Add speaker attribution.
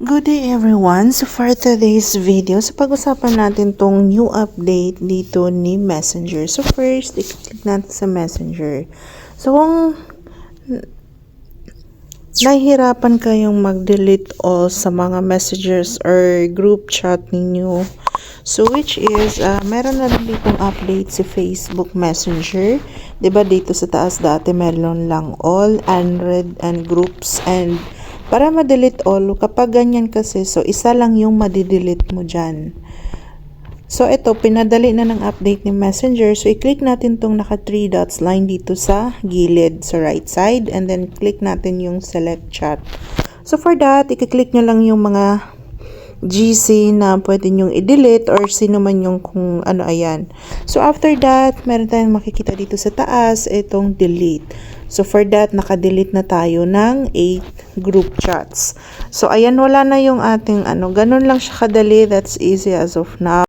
Speaker 1: Good day everyone! So for today's video, pag-usapan natin tong new update dito ni Messenger. So first, i-click natin sa Messenger. So kung nahihirapan kayong mag-delete all sa mga messages or group chat ninyo, so which is, meron na rin ditong update si Facebook Messenger. Diba dito sa taas dati meron lang all, unread, and groups, and para ma-delete all, kapag ganyan kasi, so isa lang yung madidelete mo dyan. So ito, pinadali na ng update ni Messenger. So i-click natin tong naka 3 dots line dito sa gilid, sa right side, and then click natin yung select chat. So for that, i-click nyo lang yung mga GC na pwede nyong i-delete or sino man yung kung ano, ayan. So after that, meron tayong makikita dito sa taas, itong delete. So for that, naka-delete na tayo ng 8 group chats. So ayan, wala na yung ating ano, ganun lang siya kadali. That's easy as of now.